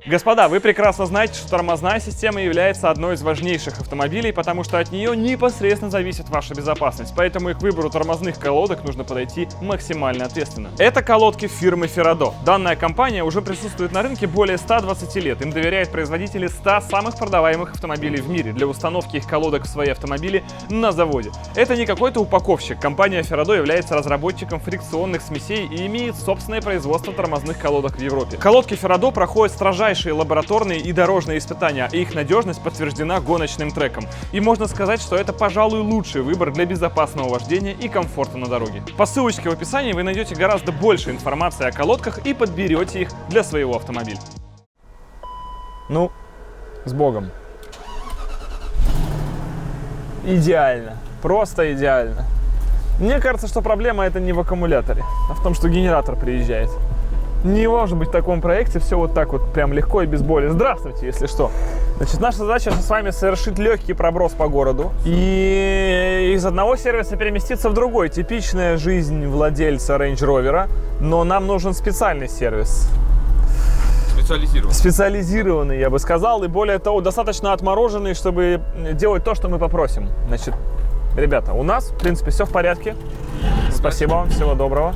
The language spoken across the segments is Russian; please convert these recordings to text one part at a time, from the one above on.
Господа, вы прекрасно знаете, что тормозная система является одной из важнейших автомобилей, потому что от нее непосредственно зависит ваша безопасность. Поэтому и к выбору тормозных колодок нужно подойти максимально ответственно. Это колодки фирмы Ferrado. Данная компания уже присутствует на рынке более 120 лет. Им доверяют производители 100 самых продаваемых автомобилей в мире для установки их колодок в свои автомобили на заводе. Это не какой-то упаковщик. Компания Ferrado является разработчиком фрикционных смесей и имеет собственное производство тормозных колодок в Европе. Колодки Ferrado проходят строжайшие лабораторные и дорожные испытания, и их надежность подтверждена гоночным треком. И можно сказать, что это, пожалуй, лучший выбор для безопасного вождения и комфорта на дороге. По ссылочке в описании вы найдете гораздо больше информации о колодках и подберете их для своего автомобиля. Ну, с Богом. Идеально. Просто идеально. Мне кажется, что проблема это не в аккумуляторе, а в том, что генератор приезжает. Не может быть в таком проекте все вот так вот прям легко и без боли. Здравствуйте, если что. Значит, наша задача с вами совершить легкий проброс по городу и из одного сервиса переместиться в другой. Типичная жизнь владельца Range Rover, но нам нужен специальный сервис. Специализированный, я бы сказал, и более того, достаточно отмороженный, чтобы делать то, что мы попросим. Значит, ребята, у нас, в принципе, все в порядке. Спасибо вам, всего доброго.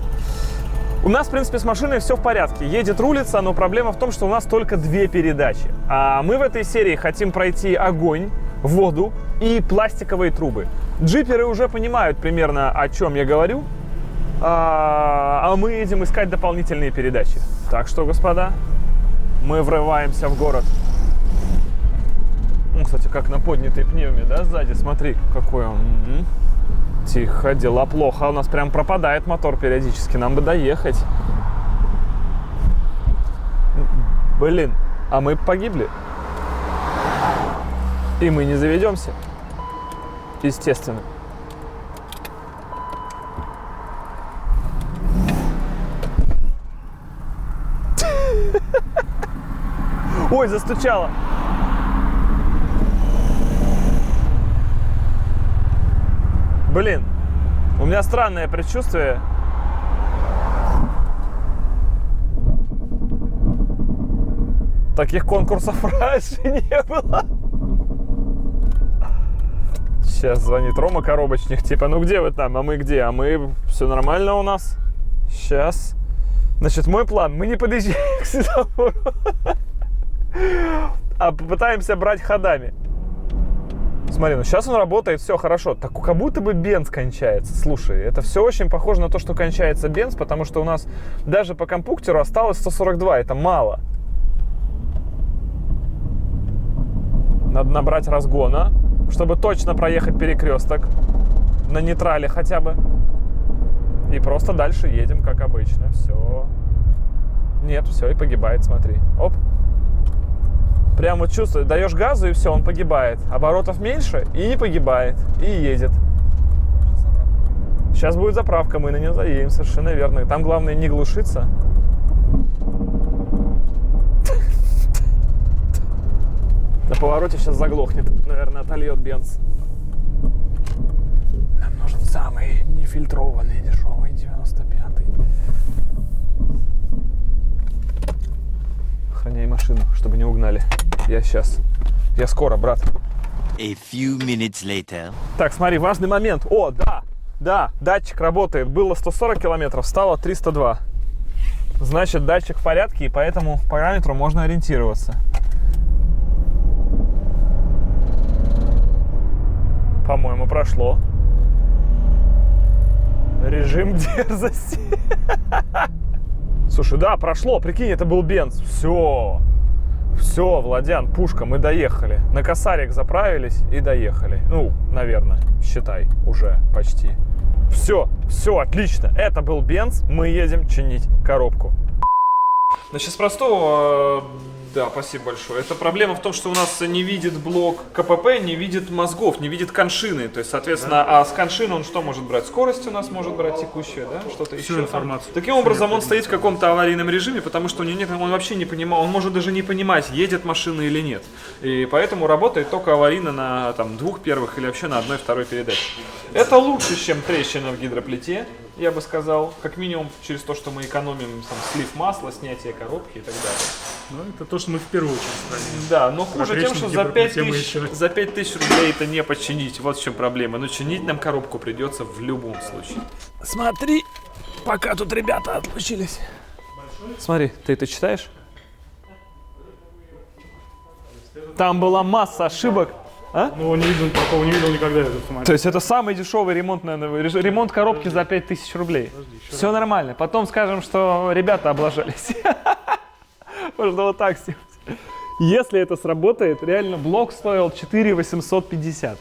У нас, в принципе, с машиной все в порядке. Едет, рулится, но проблема в том, что у нас только 2 передачи. А мы в этой серии хотим пройти огонь, воду и пластиковые трубы. Джиперы уже понимают примерно, о чем я говорю, а мы едем искать дополнительные передачи. Так что, господа, мы врываемся в город. Ну, кстати, как на поднятой пневме, да, сзади, смотри, какой он. Тихо, дела плохо. У нас прям пропадает мотор периодически. Нам бы доехать. Блин, а мы погибли. И мы не заведемся. Естественно. Ой, застучало. Блин, у меня странное предчувствие. Таких конкурсов раньше не было. Сейчас звонит Рома Коробочник, типа, ну где вы там, а мы где? А мы, все нормально у нас. Сейчас. Значит, мой план, мы не подъезжаем к светофору, а попытаемся брать ходами. Смотри, ну сейчас он работает, все хорошо. Так как будто бы бенз кончается. Слушай, это все очень похоже на то, что кончается бенз, потому что у нас даже по компьютеру осталось 142. Это мало. Надо набрать разгона, чтобы точно проехать перекресток. На нейтрале хотя бы. И просто дальше едем, как обычно. Все. Нет, все, и погибает, смотри. Оп. Прям вот чувствуешь, даешь газу, и все, он погибает. Оборотов меньше, и не погибает, и едет. Сейчас будет заправка, мы на нее заедем, совершенно верно. Там главное не глушиться. На повороте сейчас заглохнет, наверное, отольет бенз. Нам нужен самый нефильтрованный, дешевый 95-й. Охраняй машину, чтобы не угнали. Я скоро, брат. A few minutes later. Так, смотри, важный момент. О, да, датчик работает. Было 140 километров, стало 302. Значит, датчик в порядке, и по этому параметру можно ориентироваться. По-моему, прошло. Режим дерзости. Слушай, да, прошло, прикинь, это был бенз. Все, Владян, пушка, мы доехали. На косарик заправились и доехали. Ну, наверное, считай, уже почти. Все, отлично. Это был бенз, мы едем чинить коробку. Значит, с простого, да, спасибо большое. Это проблема в том, что у нас не видит блок КПП, не видит мозгов, не видит коншины. То есть, соответственно, а с коншины он что может брать? Скорость у нас может брать текущую, да? Что-то еще. Информацию. Таким образом, он стоит в каком-то аварийном режиме, потому что у него нет, он вообще не понимает, он может даже не понимать, едет машина или нет. И поэтому работает только аварийно на там, 2 первых или вообще на 1-2 передаче. Это лучше, чем трещина в гидроплите. я бы сказал. Как минимум через то, что мы экономим там, слив масла, снятие коробки и так далее. Ну, это то, что мы в первую очередь сохраняем. Да, но хуже тем, что за 5000 за 5000 рублей это не починить. Вот в чем проблема. Но чинить нам коробку придется в любом случае. Смотри, пока тут ребята отлучились. Смотри, ты это читаешь? Там была масса ошибок. А? Ну, не видел, такого не видел никогда этот автомобиль. То есть это самый дешевый ремонт, наверное, ремонт коробки за 5000 рублей. Все нормально. Потом скажем, что ребята облажались. Можно вот так сделать. Если это сработает, реально блок стоил 4850.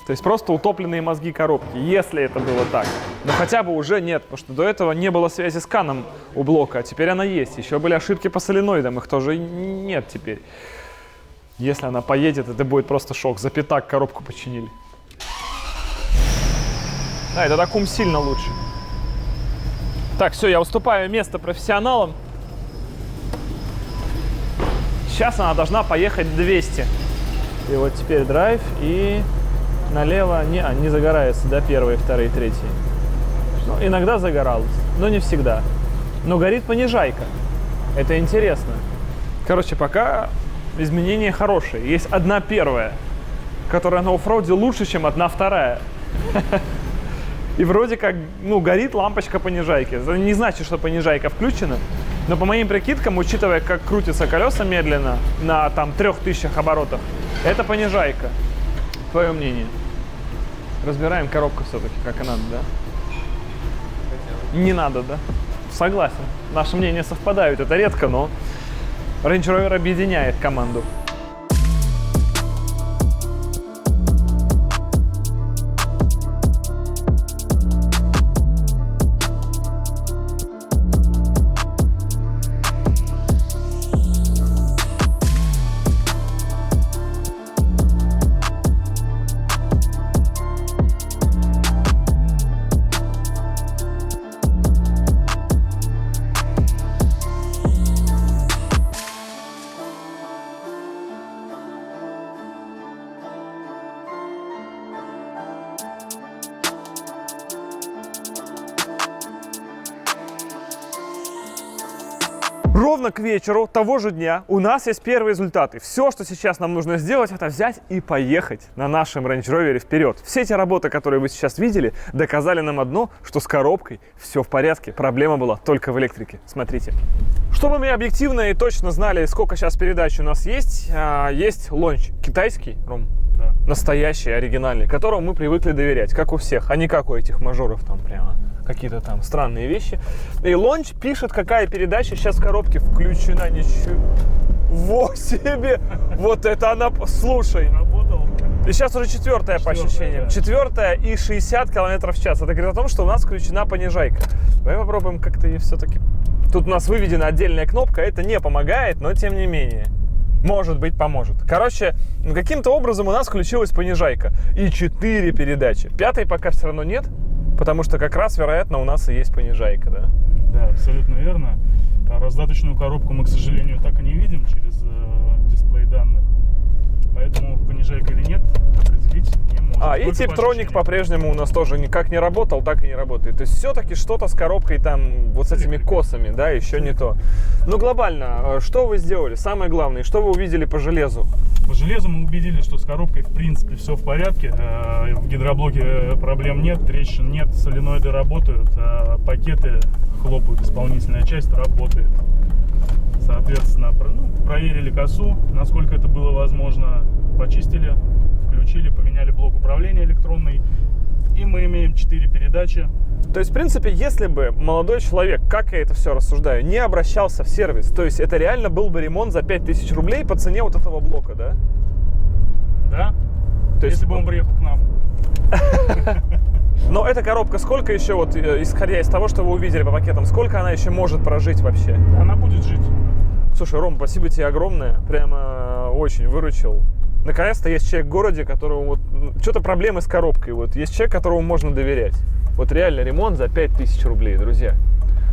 То есть просто утопленные мозги коробки, если это было так. Но хотя бы уже нет, потому что до этого не было связи с каном у блока, а теперь она есть. Еще были ошибки по соленоидам, их тоже нет теперь. Если она поедет, это будет просто шок. За пятак коробку починили. Да, это таком сильно лучше. Так, все, я уступаю место профессионалам. Сейчас она должна поехать 200. И вот теперь драйв и налево не загорается, да, первые, вторые, третьи. Ну, иногда загоралась, но не всегда. Но горит понижайка. Это интересно. Короче, пока изменения хорошие. Есть одна первая, которая на оффроуде лучше, чем одна вторая. И вроде как, ну, горит лампочка понижайки. Это не значит, что понижайка включена. Но по моим прикидкам, учитывая, как крутятся колеса медленно на там 3000 оборотах, это понижайка. Твое мнение? Разбираем коробку все-таки, как и надо, да? Не надо, да? Согласен. Наши мнения совпадают. Это редко, но Range Rover объединяет команду. Ровно к вечеру того же дня у нас есть первые результаты. Все, что сейчас нам нужно сделать, это взять и поехать на нашем Range Rover вперед. Все эти работы, которые вы сейчас видели, доказали нам одно, что с коробкой все в порядке. Проблема была только в электрике. Смотрите. Чтобы мы объективно и точно знали, сколько сейчас передач у нас есть, есть лонч китайский, Ром, Да. настоящий, оригинальный, которому мы привыкли доверять, как у всех, а не как у этих мажоров там прямо. Какие-то там странные вещи. И лонч пишет, какая передача сейчас в коробке включена. Ничего себе! Вот это она... Слушай. Работал. И сейчас уже четвертая по ощущениям. Да. Четвертая и 60 км в час. Это говорит о том, что у нас включена понижайка. Давай попробуем как-то ее все-таки... Тут у нас выведена отдельная кнопка. Это не помогает, но тем не менее. Может быть, поможет. Короче, каким-то образом у нас включилась понижайка. И 4 передачи. Пятой пока все равно нет. Потому что как раз, вероятно, у нас и есть понижайка, да? Да, абсолютно верно. Раздаточную коробку мы, к сожалению, так и не видим через дисплей данных. Поэтому понижайка или нет, определить не можем. И Только Tiptronic по-прежнему у нас тоже никак не работал, так и не работает. То есть все-таки что-то с коробкой там, вот с этими косами, да, еще не то. Но глобально, что вы сделали? Самое главное, что вы увидели по железу? По железу мы убедились, что с коробкой в принципе все в порядке. В гидроблоке проблем нет, трещин нет, соленоиды работают, пакеты хлопают, исполнительная часть работает. Соответственно, проверили косу, насколько это было возможно, почистили, включили, поменяли блок управления электронный, и мы имеем 4 передачи. То есть, в принципе, если бы молодой человек, как я это все рассуждаю, не обращался в сервис, то есть это реально был бы ремонт за 5000 рублей по цене вот этого блока, да? Да? То есть, если бы он приехал к нам. Но эта коробка сколько еще, вот исходя из того, что вы увидели по пакетам, сколько она еще может прожить вообще? Она будет жить. Слушай, Ром, спасибо тебе огромное, прямо очень выручил. Наконец-то есть человек в городе, которого вот что-то проблемы с коробкой, вот есть человек, которому можно доверять. Вот реально ремонт за 5000 рублей, друзья.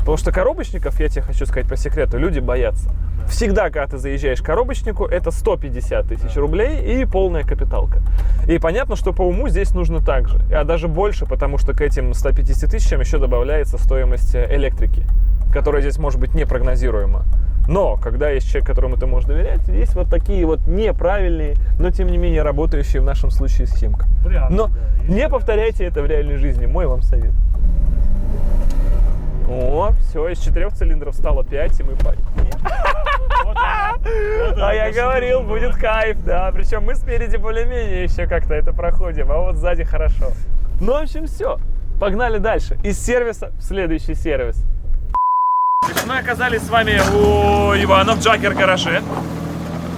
Потому что коробочников, я тебе хочу сказать по секрету, люди боятся. Всегда, когда ты заезжаешь к коробочнику, это 150 тысяч рублей и полная капиталка. И понятно, что по уму здесь нужно так же, а даже больше, потому что к этим 150 тысячам еще добавляется стоимость электрики, которая здесь может быть непрогнозируема. Но, когда есть человек, которому ты можешь доверять, есть вот такие вот неправильные, но тем не менее работающие в нашем случае схемка. Но не повторяйте это в реальной жизни, мой вам совет. О, все, из 4 цилиндров стало 5, и мы пойдем. А я говорил, будет кайф, да. Причем мы спереди более-менее еще как-то это проходим, а вот сзади хорошо. Ну, в общем, все. Погнали дальше. Из сервиса в следующий сервис. Мы оказались с вами у Ивана в Джаггер гараже.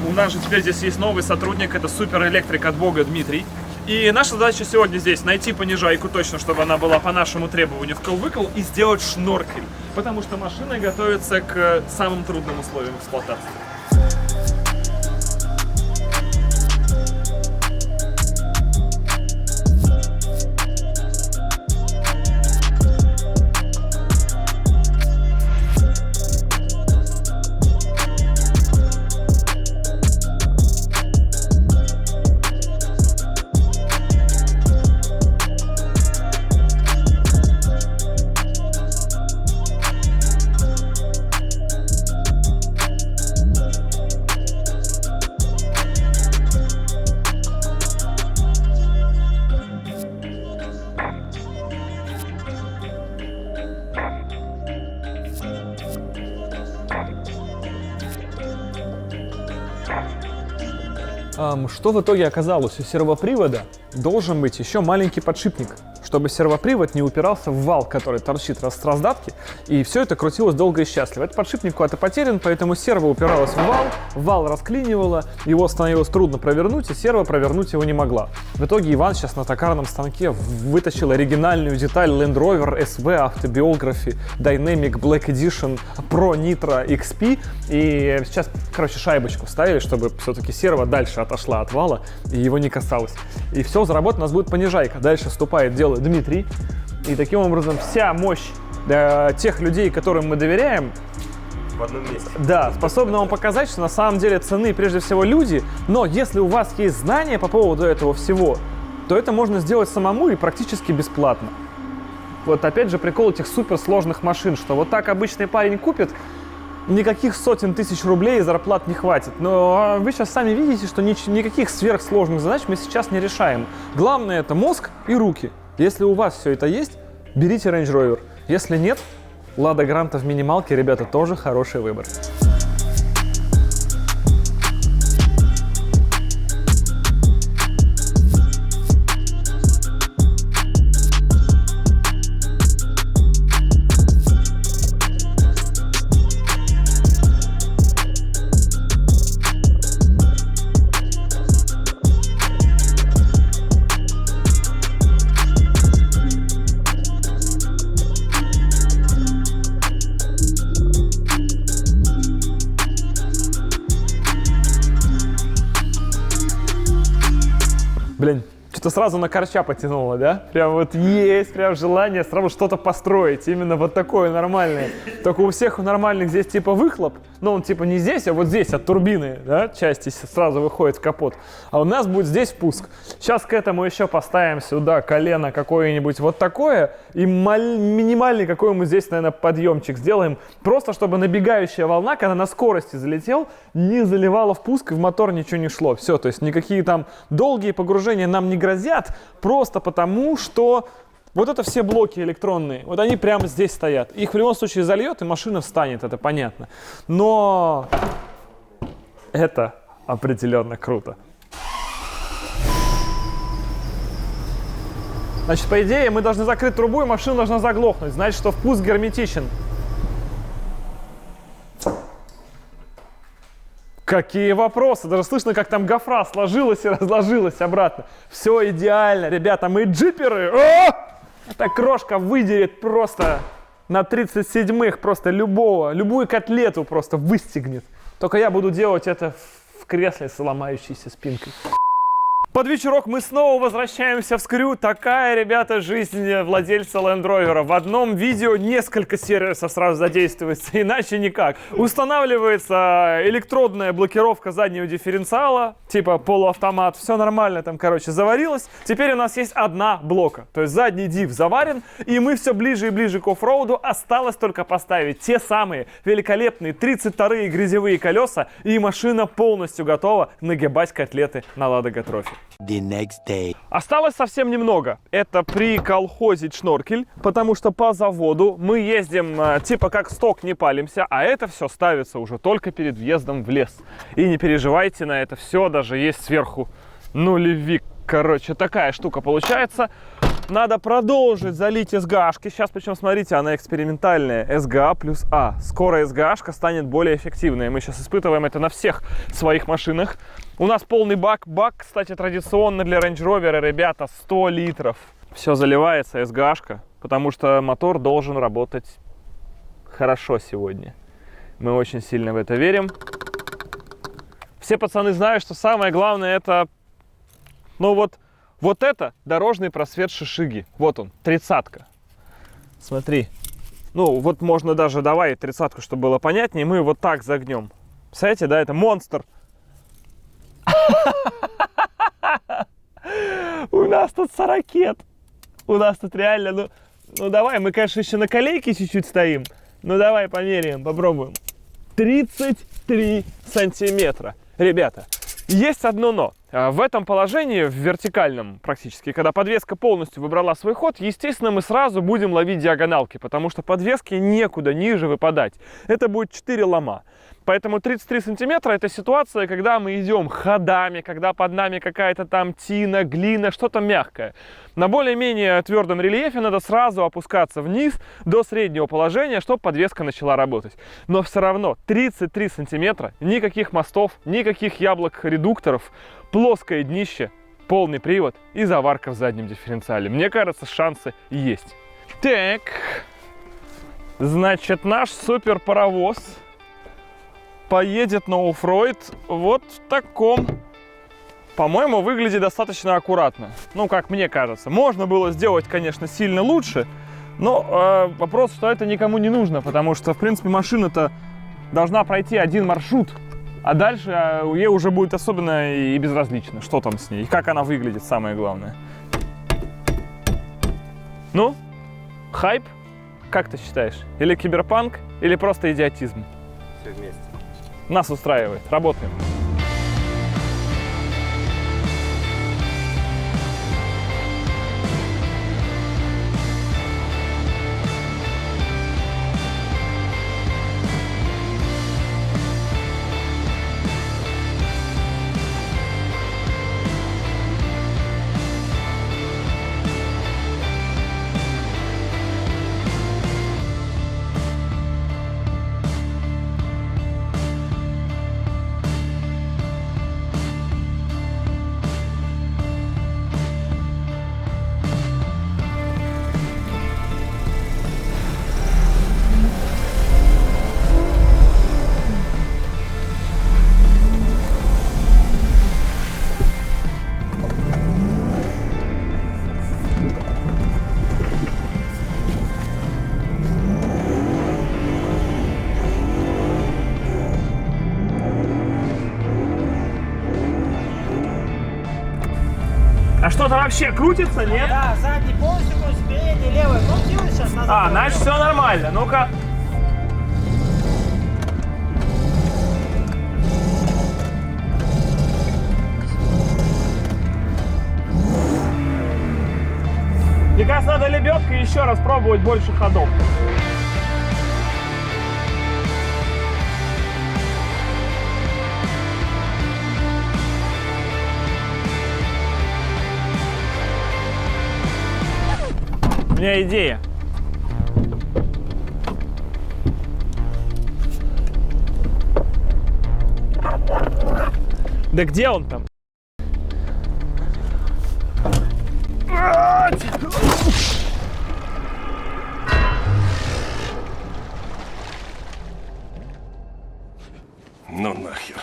У нас же теперь здесь есть новый сотрудник, это суперэлектрик от бога Дмитрий. И наша задача сегодня здесь найти понижайку точно, чтобы она была по нашему требованию вкл-выкл, и сделать шноркель. Потому что машина готовится к самым трудным условиям эксплуатации. Что в итоге оказалось? У сервопривода должен быть еще маленький подшипник, чтобы сервопривод не упирался в вал, который торчит с раздатки, и все это крутилось долго и счастливо. Этот подшипник куда-то потерян, поэтому серво упиралось в вал расклинивало, его становилось трудно провернуть, и серво провернуть его не могла. В итоге Иван сейчас на токарном станке вытащил оригинальную деталь Land Rover SV Autobiography Dynamic Black Edition Pro Nitro XP, и сейчас, короче, шайбочку ставили, чтобы все-таки серво дальше отошла от вала, и его не касалось. И все, заработано у нас будет понижайка. Дальше вступает дело Дмитрий. И таким образом вся мощь тех людей, которым мы доверяем, в одном месте. Да, способна вам показать, что на самом деле ценны прежде всего люди, но если у вас есть знания по поводу этого всего, то это можно сделать самому и практически бесплатно. Вот опять же прикол этих суперсложных машин, что вот так обычный парень купит, никаких сотен тысяч рублей зарплат не хватит. Но вы сейчас сами видите, что никаких сверхсложных задач мы сейчас не решаем. Главное это мозг и руки. Если у вас все это есть, берите Range Rover. Если нет, Лада Гранта в минималке, ребята, тоже хороший выбор. Блин, что-то сразу на корча потянуло, да? Прям вот есть, прям желание сразу что-то построить, именно вот такое нормальное. Только у всех у нормальных здесь типа выхлоп, но он типа не здесь, а вот здесь от турбины, да, части сразу выходит в капот. А у нас будет здесь впуск. Сейчас к этому еще поставим сюда колено какое-нибудь вот такое и минимальный какой-нибудь здесь, наверное, подъемчик сделаем, просто чтобы набегающая волна, когда на скорости залетел, не заливала впуск и в мотор ничего не шло. Все, то есть никакие там долгие погружения нам не грозят, просто потому что вот это все блоки электронные, вот они прямо здесь стоят. Их в любом случае зальет, и машина встанет, это понятно. Но это определенно круто. Значит, по идее, мы должны закрыть трубу, и машина должна заглохнуть. Значит, что впуск герметичен. Какие вопросы? Даже слышно, как там гофра сложилась и разложилась обратно. Все идеально, ребята, мы джиперы. Эта крошка выдерет просто на 37-х просто любую котлету просто выстегнет. Только я буду делать это в кресле с ломающейся спинкой. Под вечерок мы снова возвращаемся в Скрю. Такая, ребята, жизнь владельца Land Rover. В одном видео несколько сервисов сразу задействуется, иначе никак. Устанавливается электродная блокировка заднего дифференциала, типа полуавтомат. Все нормально там, короче, заварилось. Теперь у нас есть одна блока. То есть задний дифф заварен, и мы все ближе и ближе к оффроуду. Осталось только поставить те самые великолепные 32-е грязевые колеса, и машина полностью готова нагибать котлеты на Лада Трофи. The next day. Осталось совсем немного. Это приколхозить шноркель, потому что по заводу мы ездим типа как сток, не палимся, а это все ставится уже только перед въездом в лес. И не переживайте на это все, даже есть сверху нулевик. Короче, такая штука получается. Надо продолжить залить СГАшки. Сейчас, причем, смотрите, она экспериментальная. СГА плюс А. Скоро СГАшка станет более эффективной. Мы сейчас испытываем это на всех своих машинах. У нас полный бак. Бак, кстати, традиционно для Range Rover, ребята, 100 литров. Все заливается СГАшка, потому что мотор должен работать хорошо сегодня. Мы очень сильно в это верим. Все пацаны знают, что самое главное это... Ну вот это дорожный просвет Шишиги. Вот он, 30-ка. Смотри. Ну, вот можно даже, давай 30-ку, чтобы было понятнее. Мы вот так загнем. Представляете, да, это монстр. У нас тут 40. У нас тут реально, ну давай, мы, конечно, еще на колейке чуть-чуть стоим. Ну давай померяем, попробуем. 33 сантиметра. Ребята, есть одно но. В этом положении, в вертикальном практически, когда подвеска полностью выбрала свой ход, естественно, мы сразу будем ловить диагоналки, потому что подвеске некуда ниже выпадать. Это будет 4 лома. Поэтому 33 сантиметра – это ситуация, когда мы идем ходами, когда под нами какая-то там тина, глина, что-то мягкое. На более-менее твердом рельефе надо сразу опускаться вниз до среднего положения, чтобы подвеска начала работать. Но все равно 33 сантиметра, никаких мостов, никаких яблок-редукторов, плоское днище, полный привод и заварка в заднем дифференциале. Мне кажется, шансы есть. Так, значит, наш суперпаровоз поедет на оффроид вот в таком. По-моему, выглядит достаточно аккуратно. Ну, как мне кажется. Можно было сделать, конечно, сильно лучше, но вопрос, что это никому не нужно, потому что, в принципе, машина-то должна пройти один маршрут, а дальше ей уже будет особенно и безразлично, что там с ней, и как она выглядит, самое главное. Ну, хайп? Как ты считаешь? Или киберпанк, или просто идиотизм? Все вместе. Нас устраивает. Работаем. А что-то вообще крутится, нет? Да, задний полностью крутится, передний левый крутилось, сейчас назад. А, значит, все нормально. Ну-ка. Мне кажется, надо лебедкой еще раз пробовать больше ходов. У меня идея. Да где он там? Ну нахер.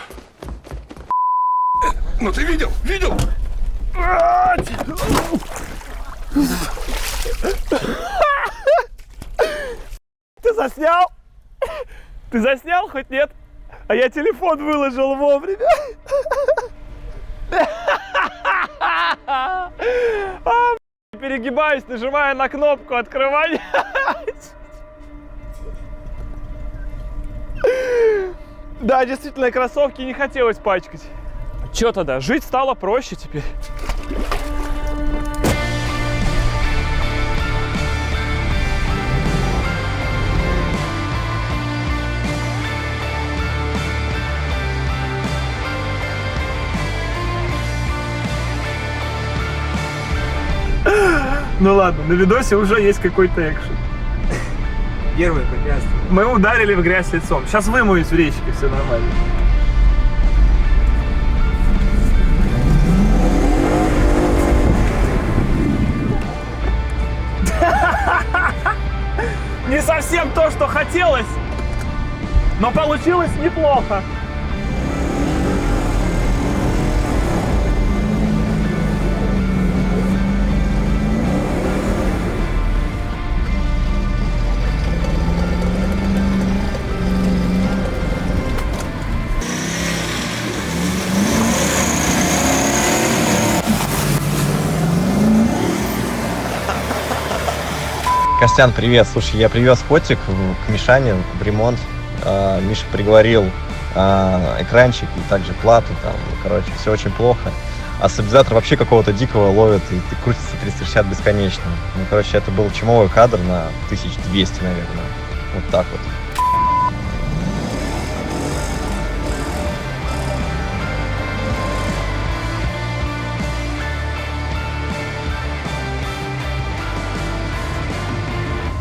Ну ты видел? Видел? Ты заснял? Ты заснял хоть нет? А я телефон выложил вовремя. Перегибаюсь, нажимая на кнопку открывания. Да, действительно, кроссовки не хотелось пачкать. Чё тогда? Жить стало проще теперь. Ну ладно, на видосе уже есть какой-то экшен. Первое препятствие. Мы ударили в грязь лицом. Сейчас вымоюсь в речке, все нормально. Не совсем то, что хотелось, но получилось неплохо. Костян, привет. Слушай, я привез котик к Мишане в ремонт. Миша приговорил экранчик и также плату. Там, короче, все очень плохо. А стабилизатор вообще какого-то дикого ловит и крутится 360 бесконечно. Ну, короче, это был чумовой кадр на 1200, наверное. Вот так вот.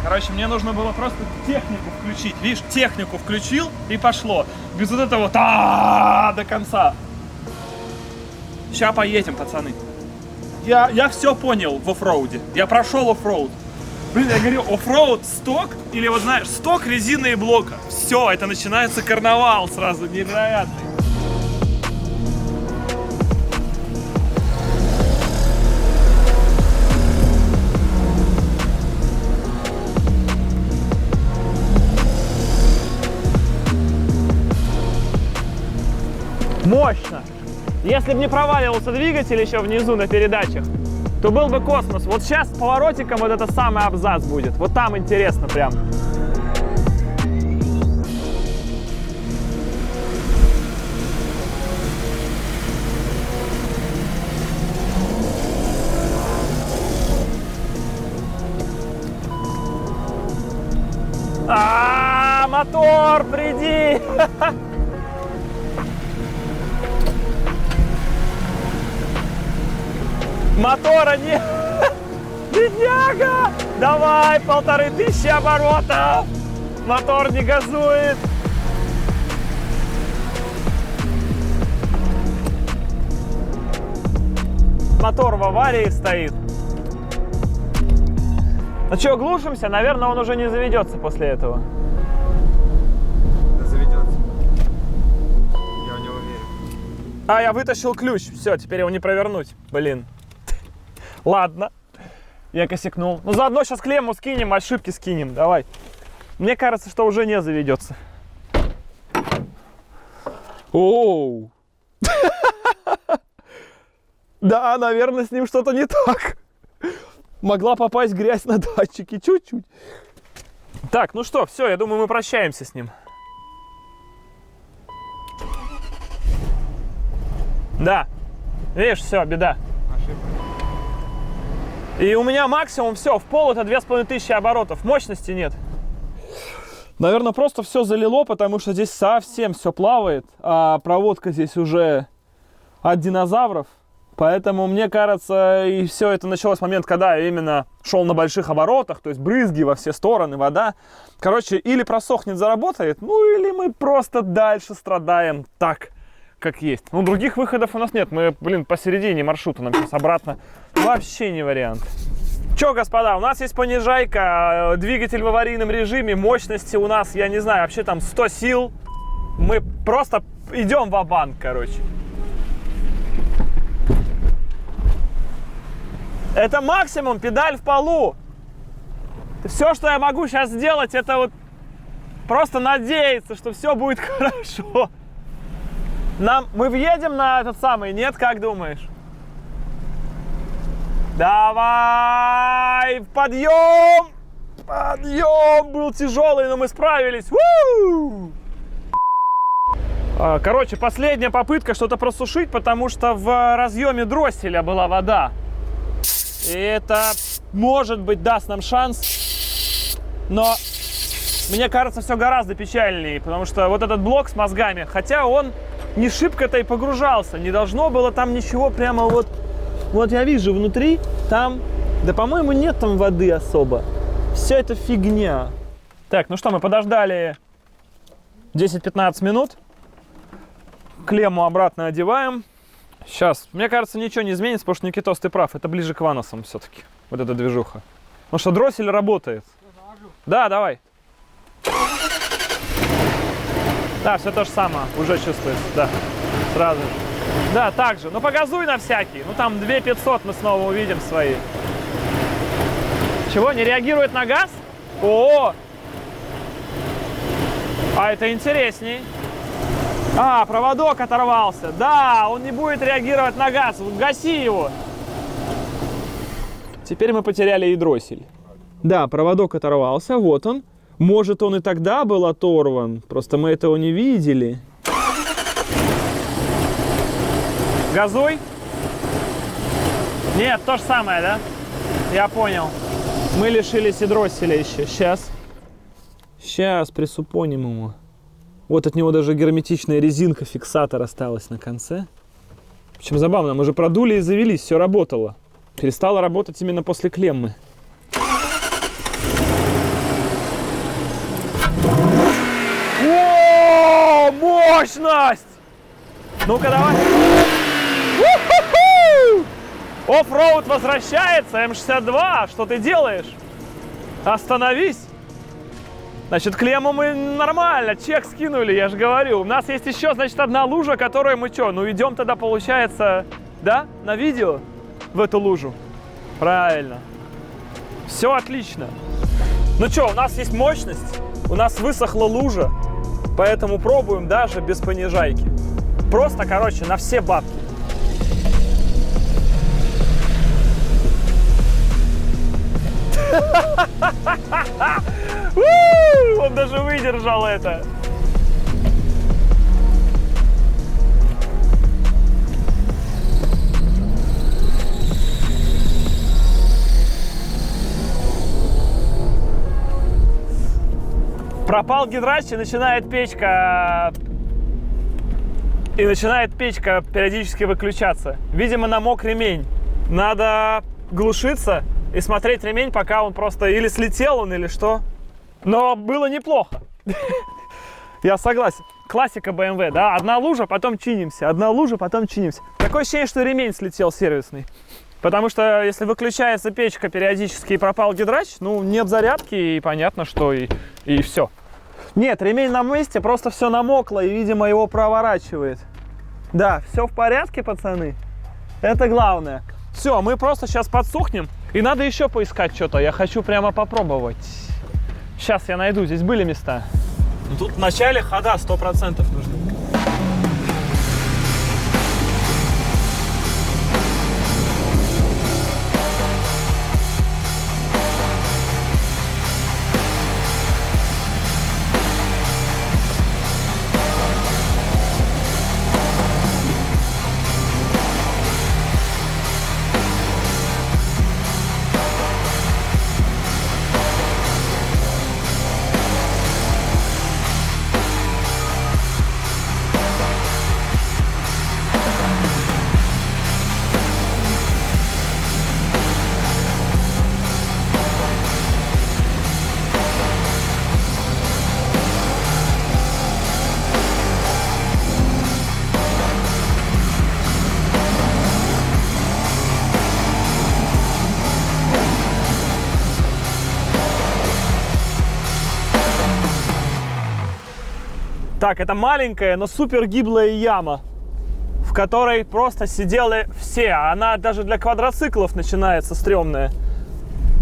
Короче, мне нужно было просто технику включить. Видишь, технику включил и пошло. Без вот этого до конца. Сейчас поедем, пацаны. Я все понял в оффроуде. Я прошел оффроуд. Блин, я говорю, оффроуд, сток, или вот знаешь, сток, резина и блока. Все, это начинается карнавал сразу, невероятный. Мощно. Если бы не проваливался двигатель еще внизу на передачах, то был бы космос. Вот сейчас с поворотиком вот это самый абзац будет. Вот там интересно прям. Мотор, приди! Мотора нет! Бедняга! Давай, 1500 оборотов! Мотор не газует! Мотор в аварии стоит. Ну что, глушимся? Наверное, он уже не заведется после этого. Да заведется. Я в него верю. А, я вытащил ключ. Все, теперь его не провернуть. Блин. Ладно. Я косякнул. Ну, заодно сейчас клемму скинем, ошибки скинем. Давай. Мне кажется, что уже не заведется. Оу. Да, наверное, с ним что-то не так. Могла попасть грязь на датчике чуть-чуть. Так, ну что, все, я думаю, мы прощаемся с ним. Да. Видишь, все, беда. И у меня максимум все, в пол это 2500 оборотов. Мощности нет. Наверное, просто все залило, потому что здесь совсем все плавает. А проводка здесь уже от динозавров. Поэтому, мне кажется, и все это началось в момент, когда я именно шел на больших оборотах. То есть брызги во все стороны, вода. Короче, или просохнет, заработает, ну или мы просто дальше страдаем так, как есть. Ну, других выходов у нас нет. Мы, блин, посередине маршрута, нам сейчас обратно вообще не вариант. Че, господа, у нас есть понижайка, двигатель в аварийном режиме, мощности у нас, я не знаю, вообще там 100 сил. Мы просто идем ва-банк, короче. Это максимум, педаль в полу. Все, что я могу сейчас сделать, это вот просто надеяться, что все будет хорошо. Мы въедем на этот самый, нет, как думаешь? Давай, подъем! Подъем был тяжелый, но мы справились. У-у-у! Короче, последняя попытка что-то просушить, потому что в разъеме дросселя была вода. И это, может быть, даст нам шанс. Но мне кажется, все гораздо печальнее, потому что вот этот блок с мозгами, хотя он не шибко-то и погружался, не должно было там ничего прямо вот... Вот я вижу внутри, там... Да, по-моему, нет там воды особо. Все это фигня. Так, ну что, мы подождали 10-15 минут. Клемму обратно одеваем. Сейчас, мне кажется, ничего не изменится, потому что, Никитос, ты прав, это ближе к ваносам все-таки, вот эта движуха. Потому что дроссель работает. Да, давай. Да, все то же самое, уже чувствуется, да, сразу же. Да, так же, ну погазуй на всякий, ну там 2500 мы снова увидим свои. Чего, не реагирует на газ? О! А это интересней. А, проводок оторвался. Да, он не будет реагировать на газ. Гаси его. Теперь мы потеряли и дроссель. Да, проводок оторвался. Вот он. Может, он и тогда был оторван. Просто мы этого не видели. Газуй. Нет, то же самое, да? Я понял. Мы лишились и дросселя еще. Сейчас. Сейчас присупоним ему. Вот от него даже герметичная резинка, фиксатор осталась на конце. Причем забавно, мы же продули и завелись, все работало. Перестало работать именно после клеммы. О, мощность! Ну-ка, давай. Оффроуд возвращается, М62, что ты делаешь? Остановись! Значит, клемму мы нормально, чек скинули, я же говорю. У нас есть еще, значит, одна лужа, которую мы что, ну идем тогда, получается, да, на видео в эту лужу. Правильно. Все отлично. Ну что, у нас есть мощность, у нас высохла лужа, поэтому пробуем даже без понижайки. Просто, короче, на все бабки. Он даже выдержал это. Пропал гидрач, и начинает печка периодически выключаться. Видимо, намок ремень. Надо глушиться и смотреть ремень, пока он просто или слетел он, или что. Но было неплохо. Я согласен. Классика BMW, да? Одна лужа, потом чинимся. Одна лужа, потом чинимся. Такое ощущение, что ремень слетел сервисный. Потому что если выключается печка периодически и пропал гидрач, ну, нет зарядки, и понятно, что и все. Нет, ремень на месте, просто все намокло, и, видимо, его проворачивает. Да, все в порядке, пацаны. Это главное. Все, мы просто сейчас подсохнем. И надо еще поискать что-то. Я хочу прямо попробовать. Сейчас я найду. Здесь были места. Но тут в начале хода 100% нужно. Так, это маленькая, но супер гиблая яма, в которой просто сидели все. Она даже для квадроциклов начинается стрёмная.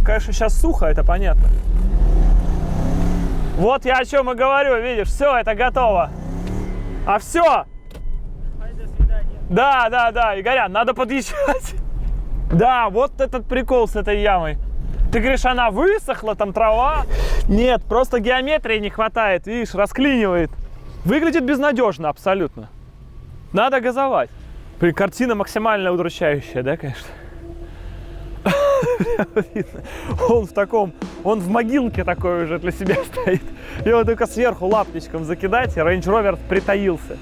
Конечно, сейчас сухо, это понятно. Вот я о чем и говорю, видишь, все, это готово. А все. До свидания. Да, Игорян, надо подъезжать. Да, вот этот прикол с этой ямой. Ты говоришь, она высохла, там трава. Нет, просто геометрии не хватает, видишь, расклинивает. Выглядит безнадежно абсолютно. Надо газовать. Картина максимально удручающая, да, конечно? Он в таком, он в могилке такой уже для себя стоит. Его только сверху лапничком закидать, и Range Rover притаился.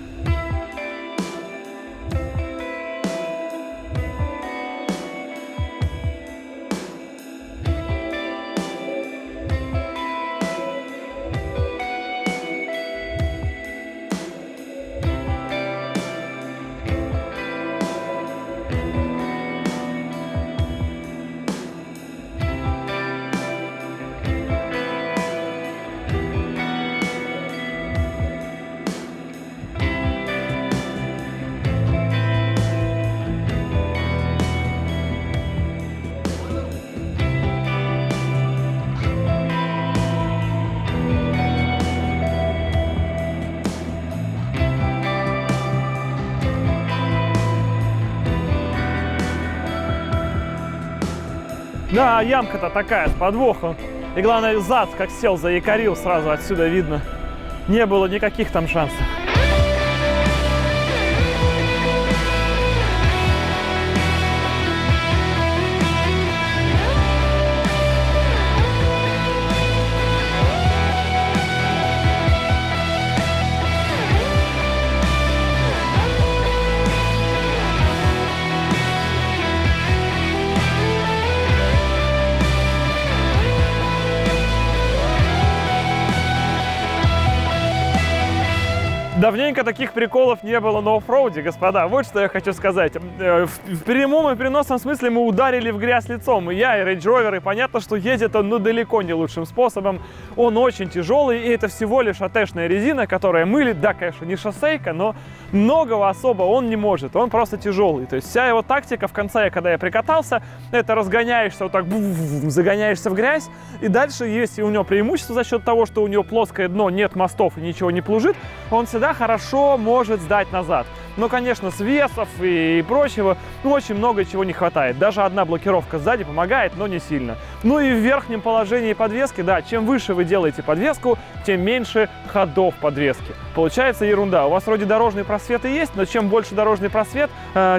Да, ямка-то такая, с подвохом. И главное, зад как сел, заякорил, сразу отсюда видно. Не было никаких там шансов. Давненько таких приколов не было на оффроуде, господа. Вот что я хочу сказать. В прямом и переносном смысле мы ударили в грязь лицом. И я, и Range Rover, и понятно, что едет он, ну, далеко не лучшим способом. Он очень тяжелый, и это всего лишь АТ-шная резина, которая мылит. Да, конечно, не шоссейка, но многого особо он не может. Он просто тяжелый. То есть вся его тактика в конце, когда я прикатался, это разгоняешься вот так, загоняешься в грязь. И дальше, если у него преимущество за счет того, что у него плоское дно, нет мостов и ничего не плужит, он всегда хорошо может сдать назад. Но, конечно, с весов и прочего, ну, очень много чего не хватает. Даже одна блокировка сзади помогает, но не сильно. Ну и в верхнем положении подвески, да, чем выше вы делаете подвеску, тем меньше ходов подвески. Получается ерунда. У вас вроде дорожные просветы есть, но чем больше дорожный просвет,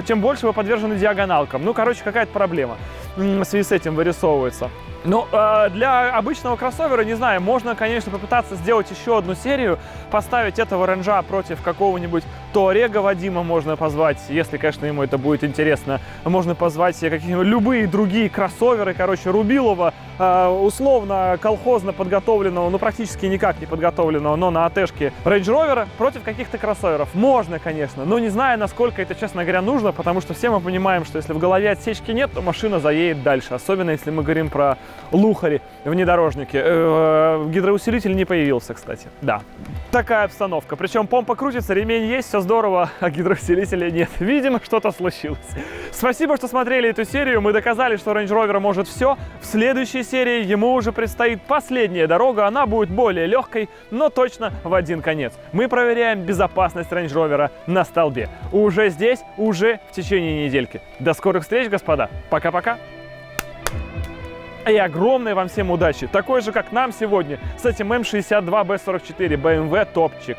тем больше вы подвержены диагоналкам. Ну, короче, какая-то проблема в связи с этим вырисовывается. Но для обычного кроссовера, не знаю, можно, конечно, попытаться сделать еще одну серию, поставить этого ренжа против какого-нибудь Туарега Вадима можно позвать, если, конечно, ему это будет интересно. Можно позвать какие-нибудь любые другие кроссоверы, короче, Рубилова, условно колхозно подготовленного, ну практически никак не подготовленного, но на АТшке Range Rover против каких-то кроссоверов. Можно, конечно, но не знаю, насколько это, честно говоря, нужно, потому что все мы понимаем, что если в голове отсечки нет, то машина заедет дальше, особенно если мы говорим про лухари, внедорожники. Гидроусилитель не появился, кстати. Да. Такая обстановка. Причем помпа крутится, ремень есть, все здорово, а гидроусилителя нет. Видимо, что-то случилось. Спасибо, что смотрели эту серию. Мы доказали, что Range Rover может все. В следующей серии ему уже предстоит последняя дорога. Она будет более легкой, но точно в один конец. Мы проверяем безопасность Range Rover на столбе. Уже здесь, уже в течение недельки. До скорых встреч, господа. Пока-пока. И огромной вам всем удачи, такой же, как нам сегодня, с этим М62B44 BMW топчик.